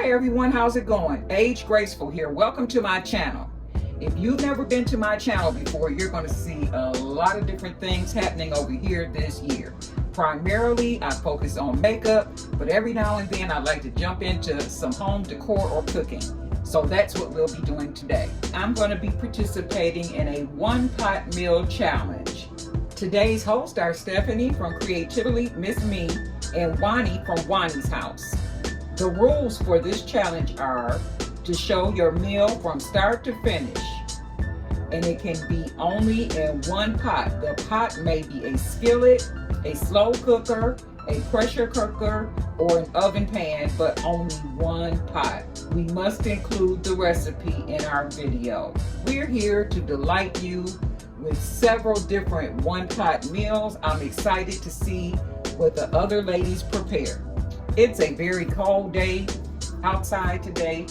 Hi everyone, how's it going? Age Graceful here. Welcome to my channel. If you've never been to my channel before, you're going to see a lot of different things happening over here this year. Primarily, I focus on makeup, but every now and then I like to jump into some home decor or cooking. So that's what we'll be doing today. I'm going to be participating in a one-pot meal challenge. Today's hosts are Stephanie from Creatively Miss Me and Juani from Juani's House. The rules for this challenge are to show your meal from start to finish, and it can be only in one pot. The pot may be a skillet, a slow cooker, a pressure cooker, or an oven pan, but only one pot. We must include the recipe in our video. We're here to delight you with several different one-pot meals. I'm excited to see what the other ladies prepare. It's a very cold day outside today,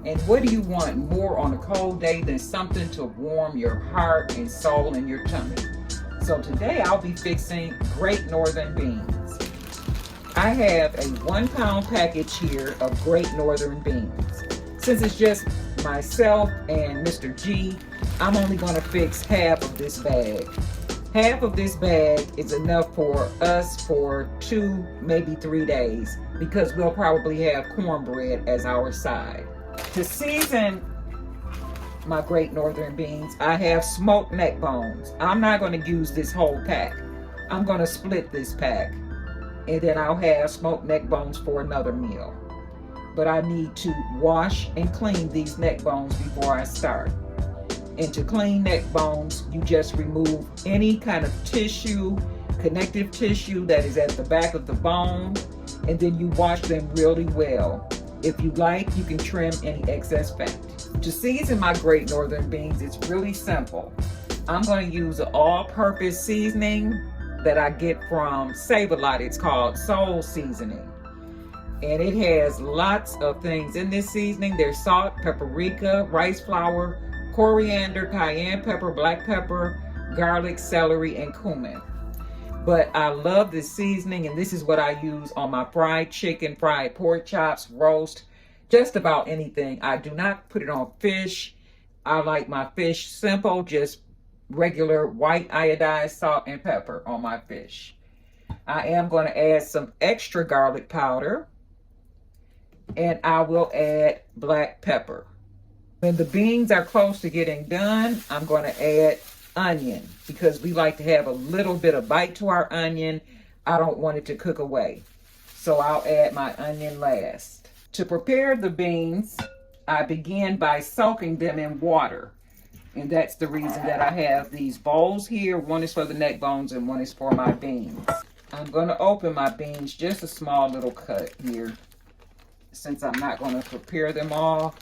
and what do you want more on a cold day than something to warm your heart and soul and your tummy? So today I'll be fixing Great Northern beans. I have a 1 pound package here of Great Northern beans. Since it's just myself and Mr. G, I'm only going to fix half of this bag. Half of this bag is enough for us for 2, maybe 3 days, because we'll probably have cornbread as our side. To season my Great Northern beans, I have smoked neck bones. I'm not going to use this whole pack. I'm going to split this pack, and then I'll have smoked neck bones for another meal. But I need to wash and clean these neck bones before I start. And to clean neck bones, you just remove any kind of tissue, connective tissue that is at the back of the bone, and then you wash them really well. If you like, you can trim any excess fat. To season my Great Northern beans, it's really simple. I'm going to use an all-purpose seasoning that I get from Save-A-Lot. It's called Soul Seasoning. And it has lots of things in this seasoning. There's salt, paprika, rice flour, coriander, cayenne pepper, black pepper, garlic, celery, and cumin. But I love this seasoning, and this is what I use on my fried chicken, fried pork chops, roast, just about anything. I do not put it on fish. I like my fish simple, just regular white iodized salt and pepper on my fish. I am going to add some extra garlic powder, and I will add black pepper. When the beans are close to getting done, I'm going to add onion, because we like to have a little bit of bite to our onion. I don't want it to cook away, so I'll add my onion last. To prepare the beans, I begin by soaking them in water, and that's the reason that I have these bowls here. One is for the neck bones and one is for my beans. I'm going to open my beans just a small little cut here, since I'm not going to prepare them all.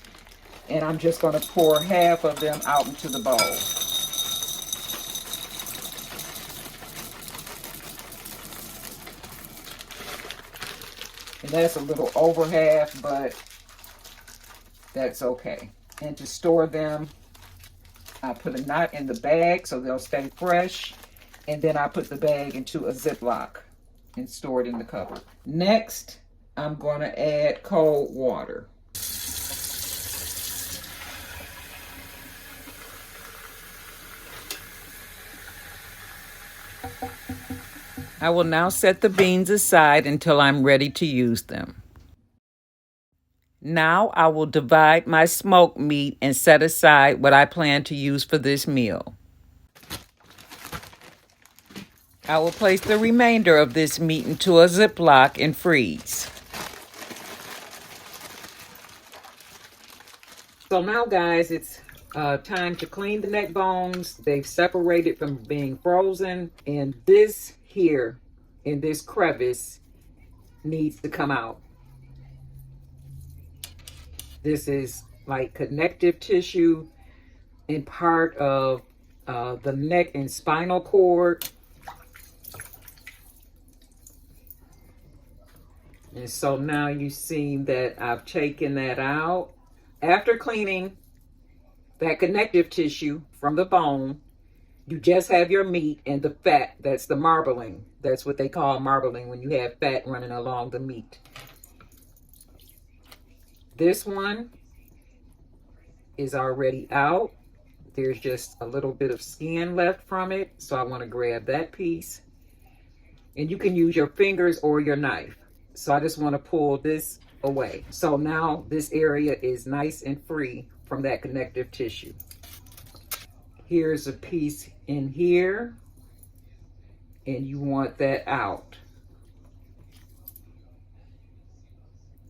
And I'm just going to pour half of them out into the bowl. And that's a little over half, but that's okay. And to store them, I put a knot in the bag so they'll stay fresh. And then I put the bag into a Ziploc and store it in the cupboard. Next, I'm going to add cold water. I will now set the beans aside until I'm ready to use them. Now I will divide my smoked meat and set aside what I plan to use for this meal. I will place the remainder of this meat into a Ziploc and freeze. So now, guys, it's time to clean the neck bones. They've separated from being frozen, and this here in this crevice needs to come out. This is like connective tissue and part of the neck and spinal cord. And so now you see that I've taken that out. After cleaning that connective tissue from the bone, you just have your meat and the fat. That's the marbling. That's what they call marbling, when you have fat running along the meat. This one is already out. There's just a little bit of skin left from it, so I want to grab that piece. And you can use your fingers or your knife. So I just want to pull this away. So now this area is nice and free from that connective tissue. Here's a piece in here, and you want that out.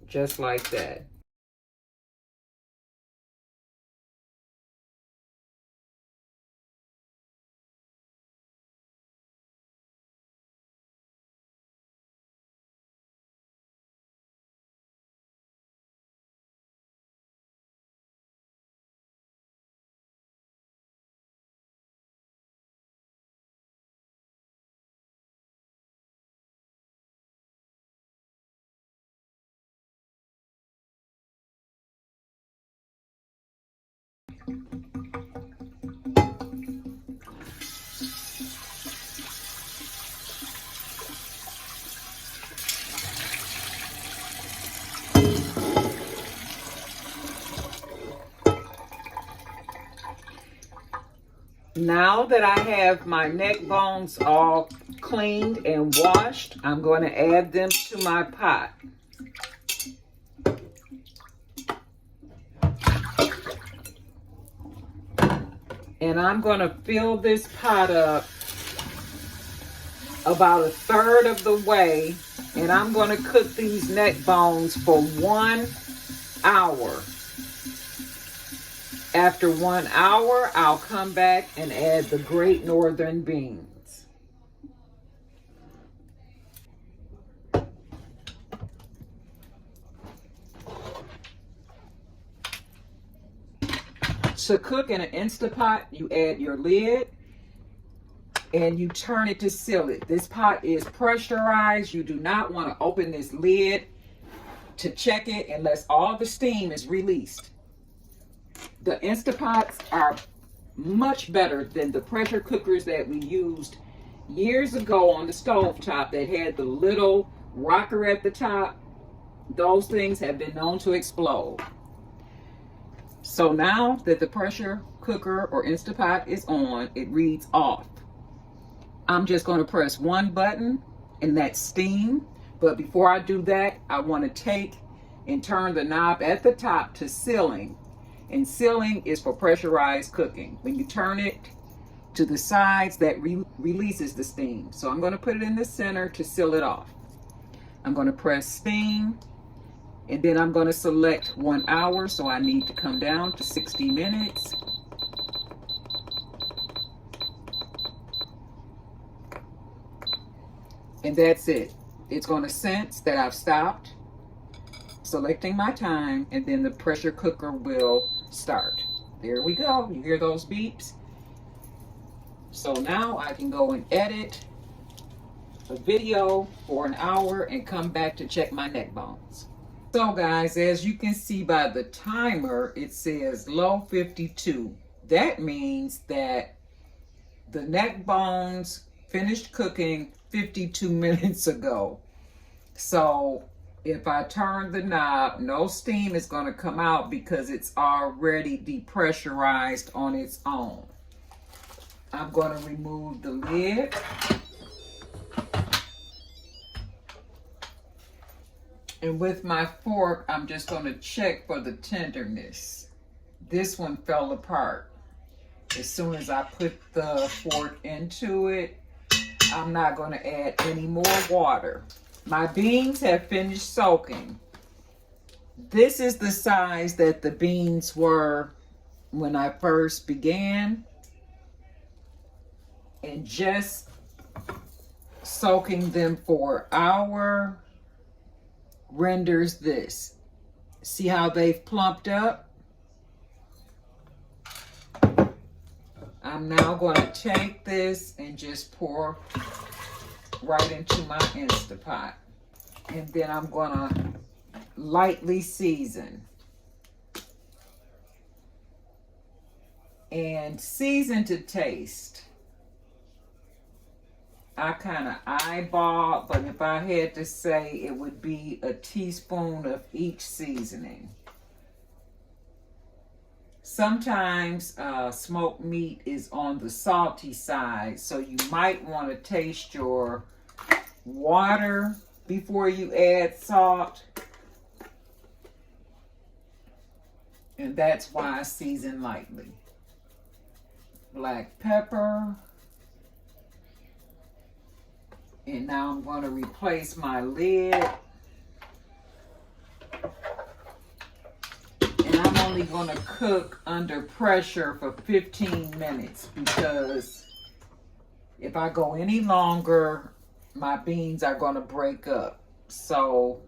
Just like that. Now that I have my neck bones all cleaned and washed, I'm going to add them to my pot. And I'm going to fill this pot up about 1/3 of the way. And I'm going to cook these neck bones for 1 hour. After 1 hour, I'll come back and add the Great Northern beans. To cook in an Instapot, you add your lid and you turn it to seal it. This pot is pressurized. You do not want to open this lid to check it unless all the steam is released. The Instapots are much better than the pressure cookers that we used years ago on the stove top that had the little rocker at the top. Those things have been known to explode. So now that the pressure cooker or Instapot is on, it reads off. I'm just going to press one button and that's steam. But before I do that, I want to take and turn the knob at the top to sealing. And sealing is for pressurized cooking. When you turn it to the sides, that releases the steam. So I'm going to put it in the center to seal it off. I'm going to press steam, and then I'm going to select 1 hour. So I need to come down to 60 minutes. And that's it. It's going to sense that I've stopped selecting my time, and then the pressure cooker will start. There we go. You hear those beeps? So now I can go and edit a video for 1 hour and come back to check my neck bones. So guys, as you can see by the timer, it says low 52. That means that the neck bones finished cooking 52 minutes ago. So if I turn the knob, no steam is going to come out because it's already depressurized on its own. I'm going to remove the lid. And with my fork, I'm just going to check for the tenderness. This one fell apart. As soon as I put the fork into it, I'm not going to add any more water. My beans have finished soaking. This is the size that the beans were when I first began. And just soaking them for an hour renders this. See how they've plumped up? I'm now going to take this and just pour right into my Instapot. And then I'm going to lightly season. And season to taste. I kind of eyeball, but if I had to say, it would be a teaspoon of each seasoning. Sometimes smoked meat is on the salty side, so you might want to taste your water before you add salt. And that's why I season lightly. Black pepper. And now I'm going to replace my lid. And I'm only going to cook under pressure for 15 minutes because if I go any longer, my beans are going to break up. So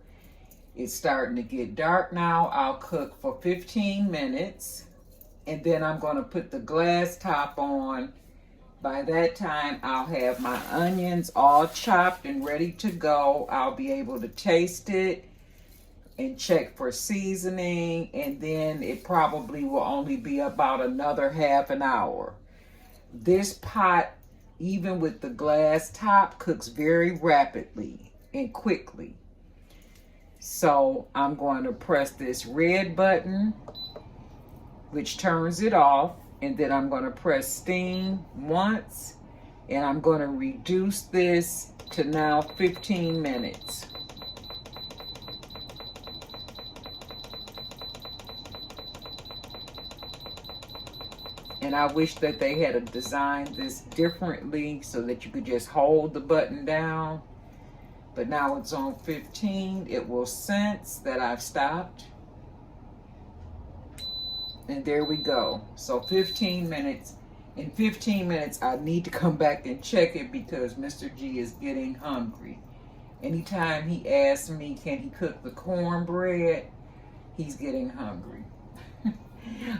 it's starting to get dark now. I'll cook for 15 minutes and then I'm going to put the glass top on. By that time, I'll have my onions all chopped and ready to go. I'll be able to taste it and check for seasoning, and then it probably will only be about another half an hour. This pot, even with the glass top, cooks very rapidly and quickly. So I'm going to press this red button, which turns it off, and then I'm going to press steam once, and I'm going to reduce this to now 15 minutes. And I wish that they had designed this differently so that you could just hold the button down. But now it's on 15. It will sense that I've stopped. And there we go. So 15 minutes. In 15 minutes, I need to come back and check it because Mr. G is getting hungry. Anytime he asks me, can he cook the cornbread, he's getting hungry.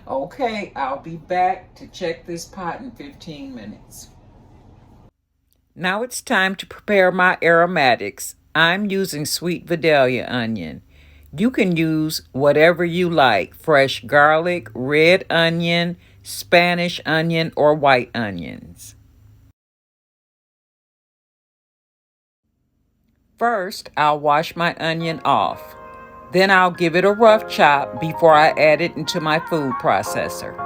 Okay, I'll be back to check this pot in 15 minutes. Now it's time to prepare my aromatics. I'm using sweet Vidalia onion. You can use whatever you like: fresh garlic, red onion, Spanish onion, or white onions. First, I'll wash my onion off. Then I'll give it a rough chop before I add it into my food processor.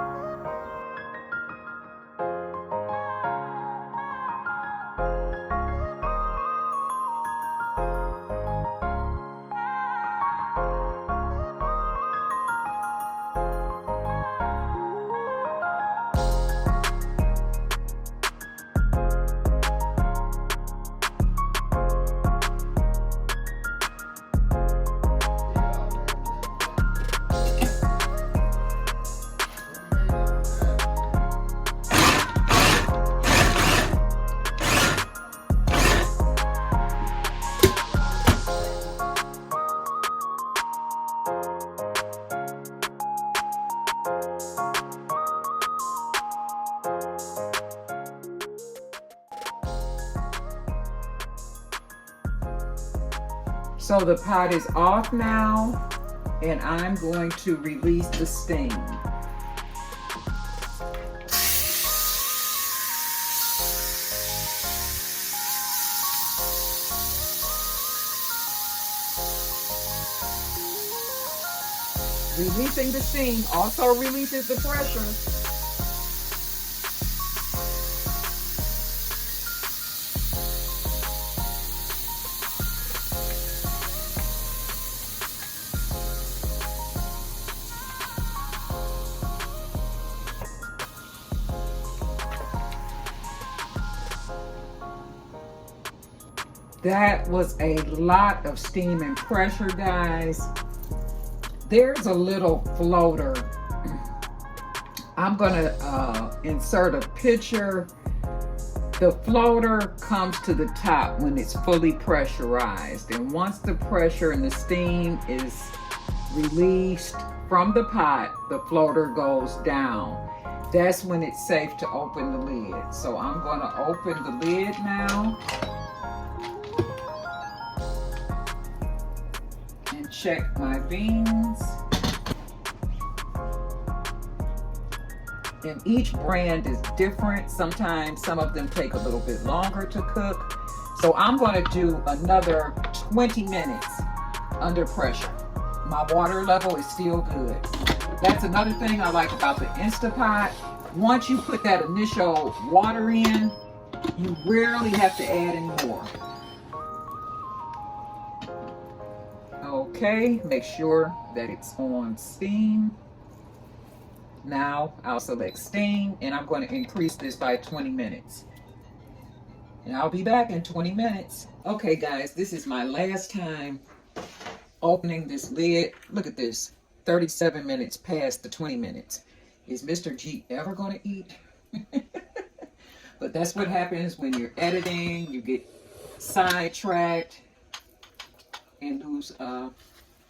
So the pot is off now, and I'm going to release the steam. Releasing the steam also releases the pressure. That was a lot of steam and pressure, guys. There's a little floater. I'm gonna insert a picture. The floater comes to the top when it's fully pressurized. And once the pressure and the steam is released from the pot, the floater goes down. That's when it's safe to open the lid. So I'm gonna open the lid now. Check my beans. And each brand is different. Sometimes some of them take a little bit longer to cook. So I'm going to do another 20 minutes under pressure. My water level is still good. That's another thing I like about the Instapot. Once you put that initial water in, you rarely have to add any more. Okay, make sure that it's on steam. Now I'll select steam and I'm going to increase this by 20 minutes. And I'll be back in 20 minutes. Okay guys, this is my last time opening this lid. Look at this, 37 minutes past the 20 minutes. Is Mr. G ever going to eat? But that's what happens when you're editing. You get sidetracked and lose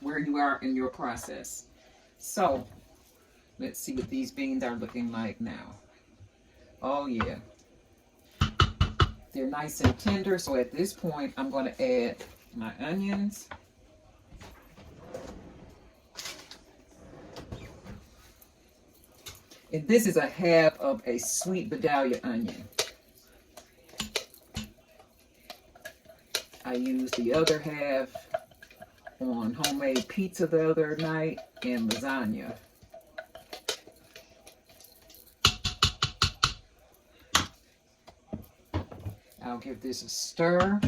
where you are in your process. So let's see what these beans are looking like now. Oh yeah, they're nice and tender. So at this point I'm going to add my onions. And this is a half of a sweet Vidalia onion. I used the other half on homemade pizza the other night and lasagna. I'll give this a stir.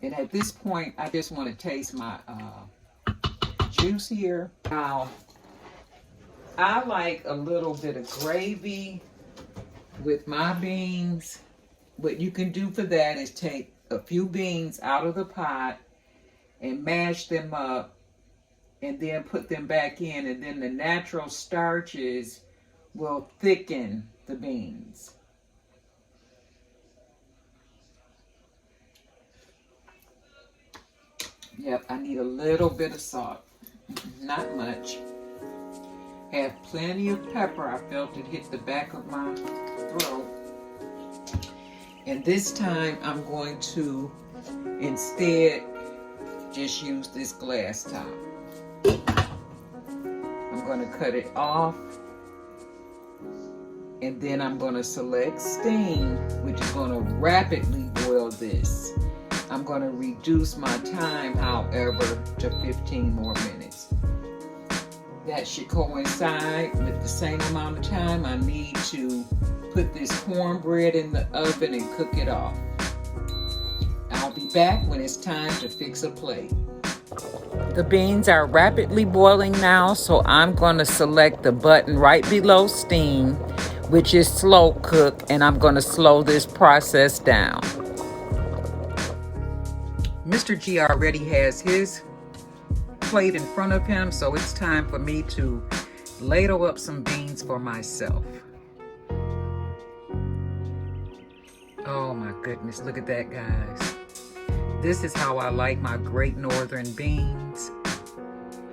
And at this point, I just want to taste my juice here. Now, I like a little bit of gravy with my beans. What you can do for that is take a few beans out of the pot and mash them up and then put them back in, and then the natural starches will thicken the beans. Yep, I need a little bit of salt, not much. Have plenty of pepper. I felt it hit the back of my throat. And this time I'm going to instead just use this glass top. I'm going to cut it off. And then I'm going to select steam, which is going to rapidly boil this. I'm going to reduce my time, however, to 15 more minutes. That should coincide with the same amount of time I need to put this cornbread in the oven and cook it off. I'll be back when it's time to fix a plate. The beans are rapidly boiling now, so I'm going to select the button right below steam, which is slow cook, and I'm going to slow this process down. Mr. G already has his plate in front of him, so it's time for me to ladle up some beans for myself. Oh my goodness, look at that, guys. This is how I like my Great Northern beans,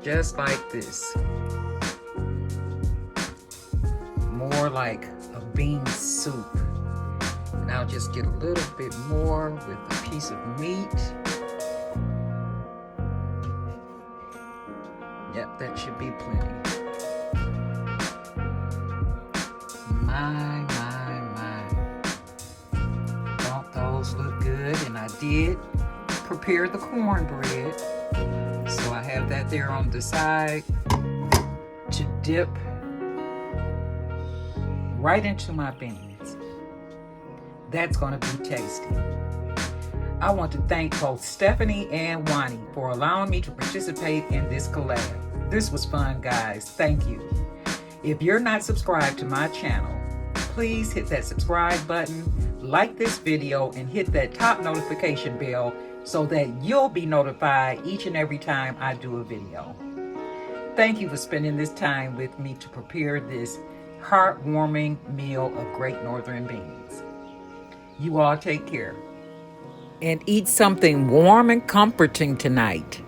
just like this. More like a bean soup. And I'll just get a little bit more with a piece of meat. Yep, that should be plenty. My. Don't those look good? And I did prepare the cornbread. So I have that there on the side to dip right into my beans. That's going to be tasty. I want to thank both Stephanie and Juani for allowing me to participate in this collab. This was fun, guys. Thank you. If you're not subscribed to my channel, please hit that subscribe button, like this video, and hit that top notification bell so that you'll be notified each and every time I do a video. Thank you for spending this time with me to prepare this heartwarming meal of Great Northern beans. You all take care. And eat something warm and comforting tonight.